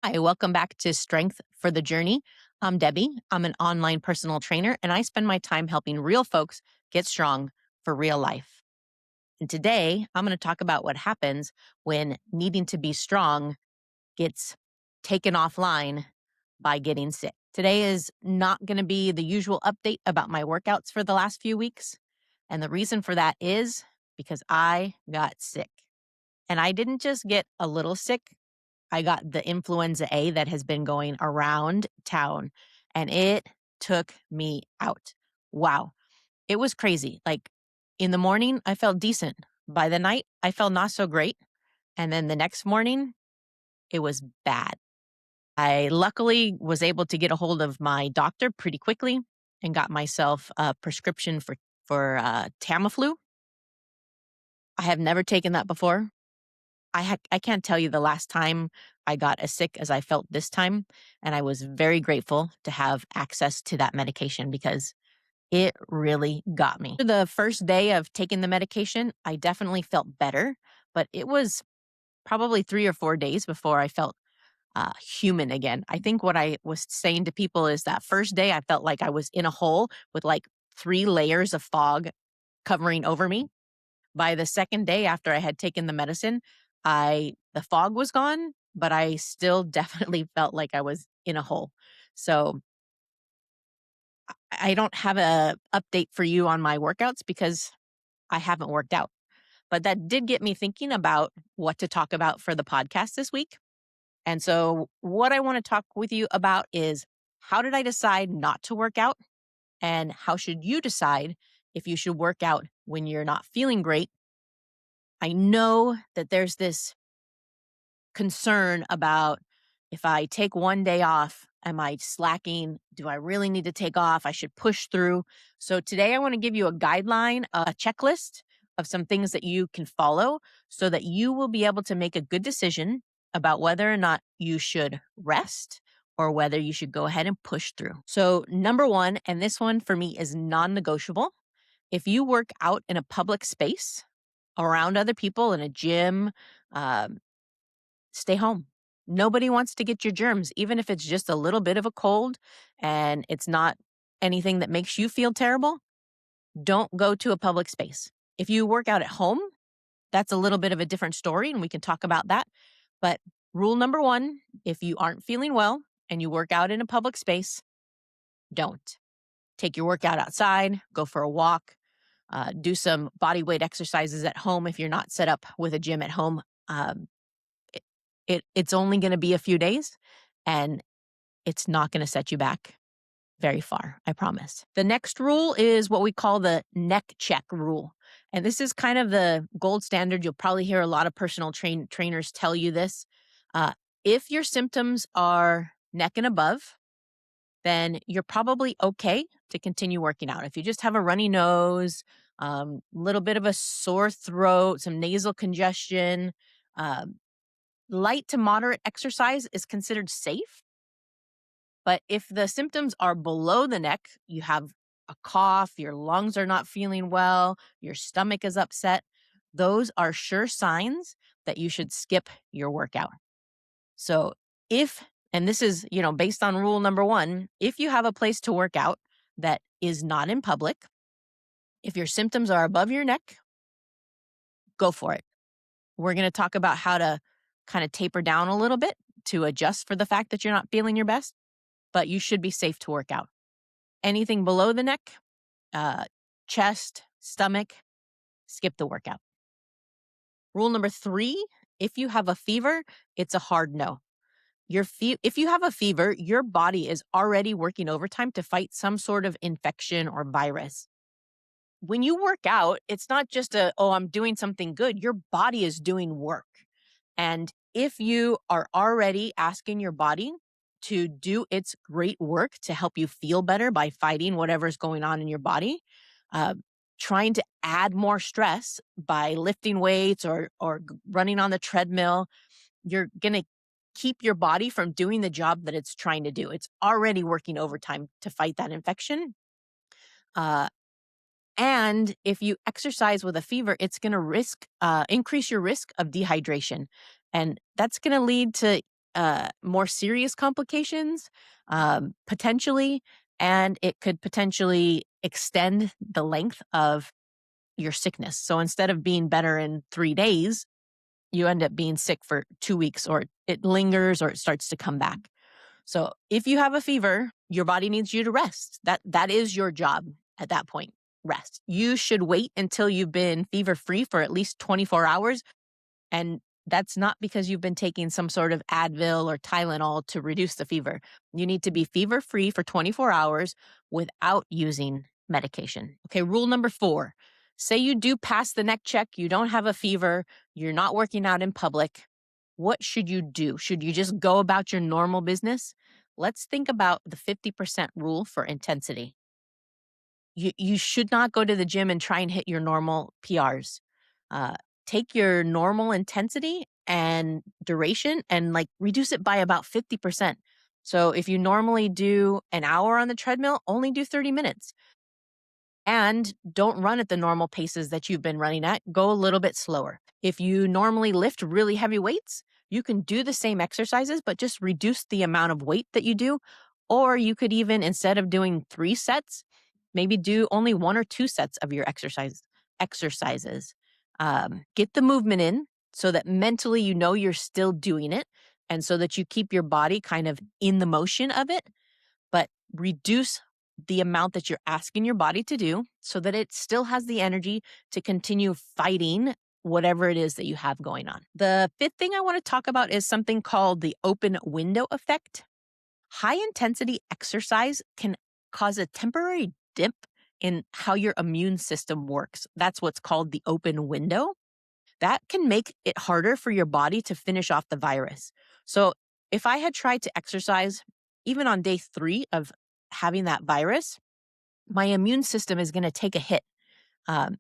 Hi, welcome back to Strength for the Journey. I'm Debbie. I'm an online personal trainer, and I spend my time helping real folks get strong for real life. And today, I'm going to talk about what happens when needing to be strong gets taken offline by getting sick. Today is not going to be the usual update about my workouts for the last few weeks. And the reason for that is because I got sick. And I didn't just get a little sick, I got the Influenza A that has been going around town, and it took me out. Wow. It was crazy. Like, in the morning, I felt decent. By the night, I felt not so great. And then the next morning, it was bad. I luckily was able to get a hold of my doctor pretty quickly and got myself a prescription for Tamiflu. I have never taken that before. I can't tell you the last time I got as sick as I felt this time, and I was very grateful to have access to that medication because it really got me. The first day of taking the medication, I definitely felt better, but it was probably 3 or 4 days before I felt human again. I think what I was saying to people is that first day I felt like I was in a hole with like 3 layers of fog covering over me. By the second day after I had taken the medicine, the fog was gone, but I still definitely felt like I was in a hole. So I don't have a update for you on my workouts because I haven't worked out. But that did get me thinking about what to talk about for the podcast this week. And so what I want to talk with you about is, how did I decide not to work out? And how should you decide if you should work out when you're not feeling great? I know that there's this concern about, if I take one day off, am I slacking? Do I really need to take off? I should push through. So today I want to give you a guideline, a checklist of some things that you can follow so that you will be able to make a good decision about whether or not you should rest or whether you should go ahead and push through. So number one, and this one for me is non-negotiable, if you work out in a public space around other people in a gym, um, stay home. Nobody wants to get your germs, even if it's just a little bit of a cold and it's not anything that makes you feel terrible. Don't go to a public space. If you work out at home, that's a little bit of a different story, and we can talk about that. But rule number one, if you aren't feeling well and you work out in a public space, don't. Take your workout outside, go for a walk, do some body weight exercises at home if you're not set up with a gym at home. It's only going to be a few days, and it's not going to set you back very far, I promise. The next rule is what we call the neck check rule. And this is kind of the gold standard. You'll probably hear a lot of personal trainers tell you this. Uh, if your symptoms are neck and above, then you're probably okay to continue working out. If you just have a runny nose, little bit of a sore throat, some nasal congestion, um, light to moderate exercise is considered safe. But if the symptoms are below the neck, you have a cough, your lungs are not feeling well, your stomach is upset, those are sure signs that you should skip your workout. So if, and this is, based on rule number one, if you have a place to work out that is not in public, if your symptoms are above your neck, go for it. We're going to talk about how to kind of taper down a little bit to adjust for the fact that you're not feeling your best, but you should be safe to work out. Anything below the neck, chest, stomach, skip the workout. Rule number 3, if you have a fever, it's a hard no. If you have a fever, your body is already working overtime to fight some sort of infection or virus. When you work out, it's not just I'm doing something good. Your body is doing work. And if you are already asking your body to do its great work to help you feel better by fighting whatever's going on in your body, uh, trying to add more stress by lifting weights or running on the treadmill, you're going to keep your body from doing the job that it's trying to do. It's already working overtime to fight that infection. And if you exercise with a fever, it's going to increase your risk of dehydration. And that's going to lead to more serious complications, potentially, and it could potentially extend the length of your sickness. So instead of being better in 3 days, you end up being sick for 2 weeks, or it lingers, or it starts to come back. So if you have a fever, your body needs you to rest. That is your job at that point. Rest. You should wait until you've been fever free for at least 24 hours. And that's not because you've been taking some sort of Advil or Tylenol to reduce the fever. You need to be fever free for 24 hours without using medication. Okay, rule number 4. Say you do pass the neck check, you don't have a fever, you're not working out in public. What should you do? Should you just go about your normal business? Let's think about the 50% rule for intensity. You should not go to the gym and try and hit your normal PRs. Uh, Take your normal intensity and duration and like reduce it by about 50%. So if you normally do an hour on the treadmill, only do 30 minutes. And don't run at the normal paces that you've been running at. Go a little bit slower. If you normally lift really heavy weights, you can do the same exercises, but just reduce the amount of weight that you do. Or you could even, instead of doing 3 sets, maybe do only 1 or 2 sets of your exercises. Get the movement in so that mentally you know you're still doing it, and so that you keep your body kind of in the motion of it, but reduce the amount that you're asking your body to do so that it still has the energy to continue fighting whatever it is that you have going on. The 5th thing I want to talk about is something called the open window effect. High intensity exercise can cause a temporary dip in how your immune system works. That's what's called the open window. That can make it harder for your body to finish off the virus. So if I had tried to exercise, even on day 3 of having that virus, my immune system is going to take a hit. Um,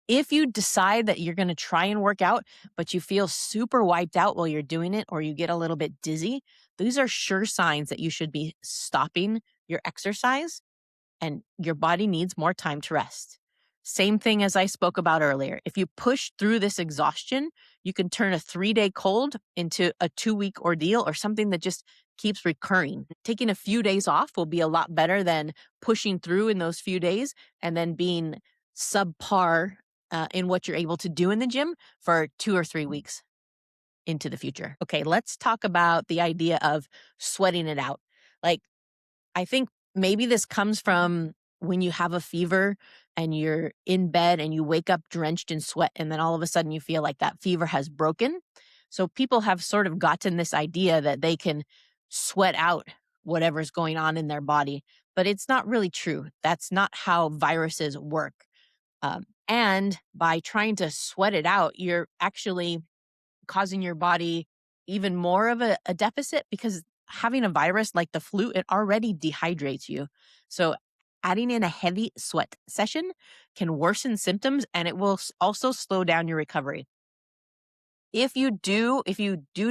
if you decide that you're going to try and work out, but you feel super wiped out while you're doing it, or you get a little bit dizzy, these are sure signs that you should be stopping your exercise and your body needs more time to rest. Same thing as I spoke about earlier. If you push through this exhaustion, you can turn a 3-day cold into a 2-week ordeal, or something that just keeps recurring. Taking a few days off will be a lot better than pushing through in those few days and then being subpar in what you're able to do in the gym for 2 or 3 weeks into the future. Okay, let's talk about the idea of sweating it out. Like, I think maybe this comes from when you have a fever and you're in bed and you wake up drenched in sweat, and then all of a sudden you feel like that fever has broken. So people have sort of gotten this idea that they can sweat out whatever's going on in their body, but it's not really true. That's not how viruses work. And by trying to sweat it out, you're actually causing your body even more of a deficit, because having a virus like the flu, it already dehydrates you. So adding in a heavy sweat session can worsen symptoms, and it will also slow down your recovery. If you do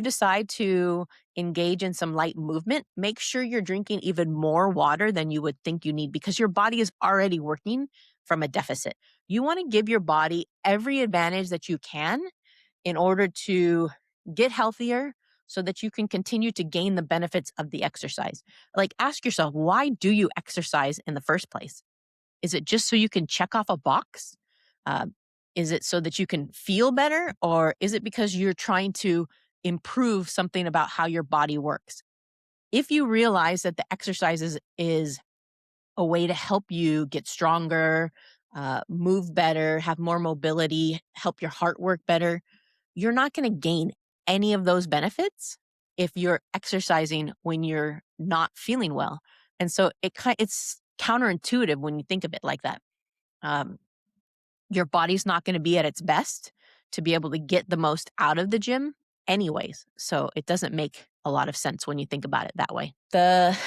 decide to engage in some light movement, make sure you're drinking even more water than you would think you need, because your body is already working from a deficit. You want to give your body every advantage that you can in order to get healthier, so that you can continue to gain the benefits of the exercise. Like, ask yourself, why do you exercise in the first place? Is it just so you can check off a box? Uh, is it so that you can feel better? Or is it because you're trying to improve something about how your body works? If you realize that the exercises is a way to help you get stronger, move better, have more mobility, help your heart work better, you're not going to gain any of those benefits if you're exercising when you're not feeling well. And so it's counterintuitive when you think of it like that. Um, your body's not going to be at its best to be able to get the most out of the gym anyways. So it doesn't make a lot of sense when you think about it that way. The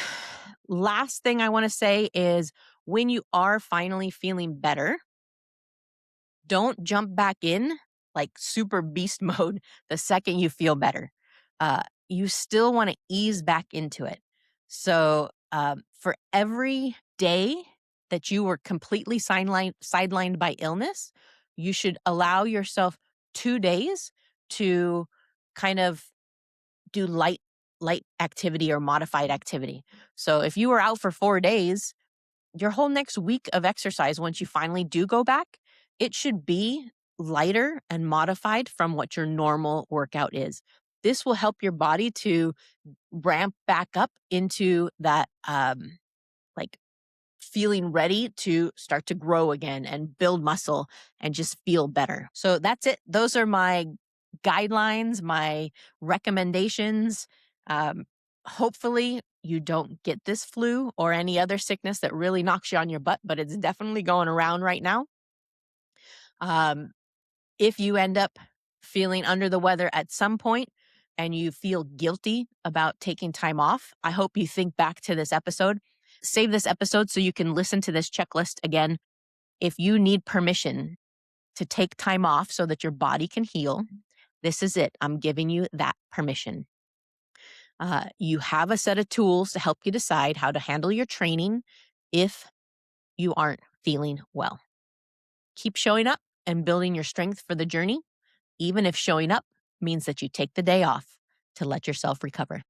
last thing I want to say is, when you are finally feeling better, don't jump back in like super beast mode the second you feel better. You still want to ease back into it. So for every day that you were completely sidelined by illness, you should allow yourself 2 days to kind of do light light activity or modified activity. So if you were out for 4 days, your whole next week of exercise, once you finally do go back, it should be lighter and modified from what your normal workout is. This will help your body to ramp back up into that like feeling ready to start to grow again and build muscle and just feel better. So that's it. Those are my guidelines, my recommendations. Um, Hopefully, you don't get this flu or any other sickness that really knocks you on your butt, but it's definitely going around right now. Um, if you end up feeling under the weather at some point and you feel guilty about taking time off, I hope you think back to this episode. Save this episode so you can listen to this checklist again. If you need permission to take time off so that your body can heal, this is it. I'm giving you that permission. You have a set of tools to help you decide how to handle your training if you aren't feeling well. Keep showing up and building your strength for the journey, even if showing up means that you take the day off to let yourself recover.